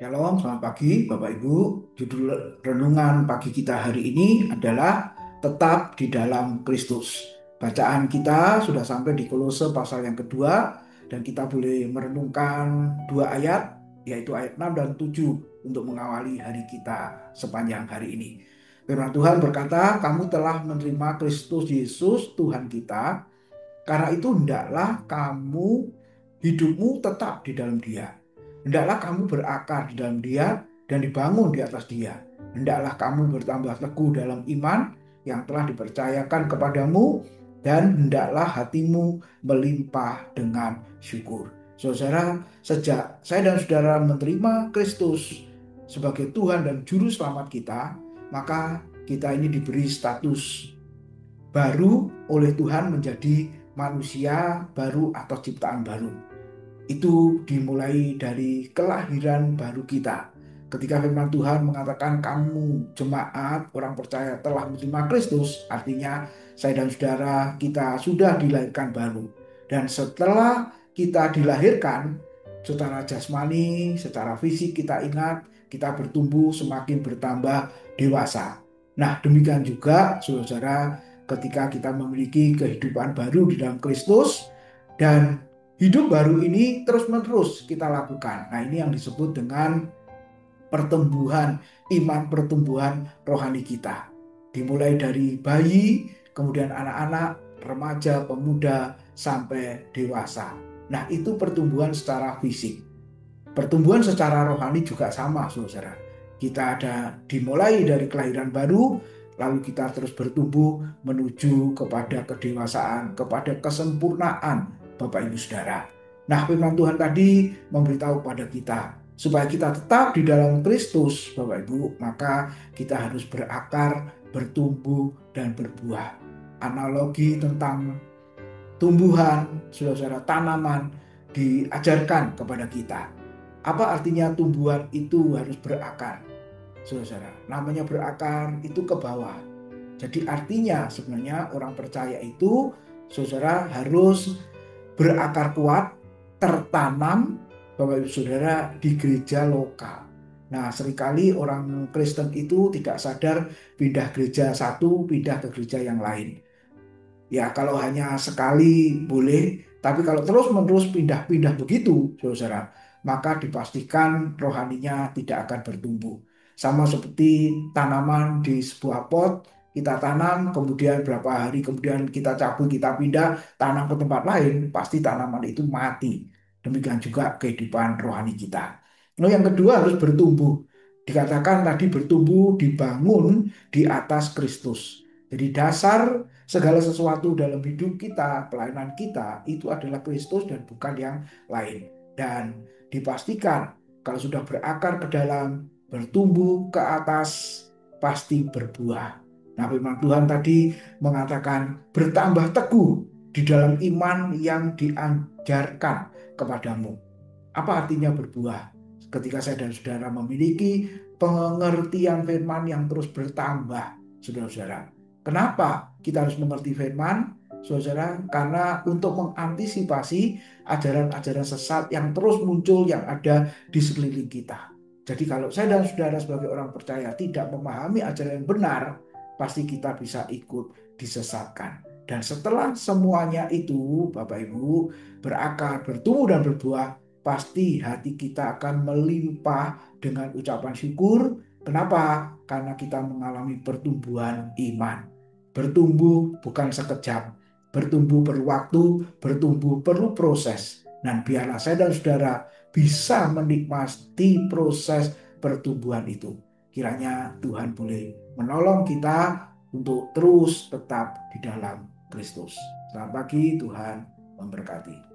Shalom, selamat pagi Bapak Ibu. Judul renungan pagi kita hari ini adalah tetap di dalam Kristus. Bacaan kita sudah sampai di Kolose pasal yang kedua dan kita boleh merenungkan dua ayat, yaitu ayat 6 dan 7 untuk mengawali hari kita sepanjang hari ini. Firman Tuhan berkata, kamu telah menerima Kristus Yesus Tuhan kita, karena itu hendaklah kamu hidupmu tetap di dalam Dia. Hendaklah kamu berakar di dalam Dia dan dibangun di atas Dia. Hendaklah kamu bertambah teguh dalam iman yang telah dipercayakan kepadamu, dan hendaklah hatimu melimpah dengan syukur. Saudara, sejak saya dan saudara menerima Kristus sebagai Tuhan dan Juru Selamat kita, maka kita ini diberi status baru oleh Tuhan menjadi manusia baru atau ciptaan baru. Itu dimulai dari kelahiran baru kita. Ketika firman Tuhan mengatakan kamu jemaat orang percaya telah menerima Kristus, artinya saya dan saudara kita sudah dilahirkan baru. Dan setelah kita dilahirkan secara jasmani, secara fisik kita ingat, kita bertumbuh semakin bertambah dewasa. Nah, demikian juga saudara ketika kita memiliki kehidupan baru di dalam Kristus, dan hidup baru ini terus-menerus kita lakukan. Nah, ini yang disebut dengan pertumbuhan iman, pertumbuhan rohani kita. Dimulai dari bayi, kemudian anak-anak, remaja, pemuda, sampai dewasa. Nah, itu pertumbuhan secara fisik. Pertumbuhan secara rohani juga sama, saudara. Kita ada dimulai dari kelahiran baru, lalu kita terus bertumbuh menuju kepada kedewasaan, kepada kesempurnaan, Bapak Ibu Saudara. Nah, firman Tuhan tadi memberitahu pada kita, supaya kita tetap di dalam Kristus, Bapak Ibu, maka kita harus berakar, bertumbuh, dan berbuah. Analogi tentang tumbuhan, saudara-saudara, tanaman diajarkan kepada kita. Apa artinya tumbuhan itu harus berakar? Saudara, namanya berakar itu ke bawah. Jadi artinya sebenarnya orang percaya itu, saudara, harus berakar kuat, tertanam, Bapak Ibu Saudara, di gereja lokal. Nah, seringkali orang Kristen itu tidak sadar pindah gereja satu, pindah ke gereja yang lain. Ya, kalau hanya sekali boleh, tapi kalau terus-menerus pindah-pindah begitu, saudara, maka dipastikan rohaninya tidak akan bertumbuh. Sama seperti tanaman di sebuah pot, kita tanam, kemudian berapa hari kemudian kita cabut, kita pindah, tanam ke tempat lain, pasti tanaman itu mati. Demikian juga kehidupan rohani kita. Nah, yang kedua harus bertumbuh. Dikatakan tadi bertumbuh, dibangun di atas Kristus. Jadi dasar segala sesuatu dalam hidup kita, pelayanan kita, itu adalah Kristus dan bukan yang lain. Dan dipastikan kalau sudah berakar ke dalam, bertumbuh ke atas, pasti berbuah. Nah, firman Tuhan tadi mengatakan bertambah teguh di dalam iman yang diajarkan kepadamu. Apa artinya berbuah? Ketika saya dan saudara memiliki pengertian firman yang terus bertambah, saudara-saudara. Kenapa kita harus mengerti firman, saudara? Karena untuk mengantisipasi ajaran-ajaran sesat yang terus muncul yang ada di sekeliling kita. Jadi kalau saya dan saudara sebagai orang percaya tidak memahami ajaran yang benar, pasti kita bisa ikut disesatkan. Dan setelah semuanya itu, Bapak Ibu, berakar, bertumbuh dan berbuah, pasti hati kita akan melimpah dengan ucapan syukur. Kenapa? Karena kita mengalami pertumbuhan iman. Bertumbuh bukan sekejap, bertumbuh perlu waktu, bertumbuh perlu proses. Dan biarlah saya dan saudara bisa menikmati proses pertumbuhan itu. Kiranya Tuhan boleh menolong kita untuk terus tetap di dalam Kristus. Selamat pagi, Tuhan memberkati.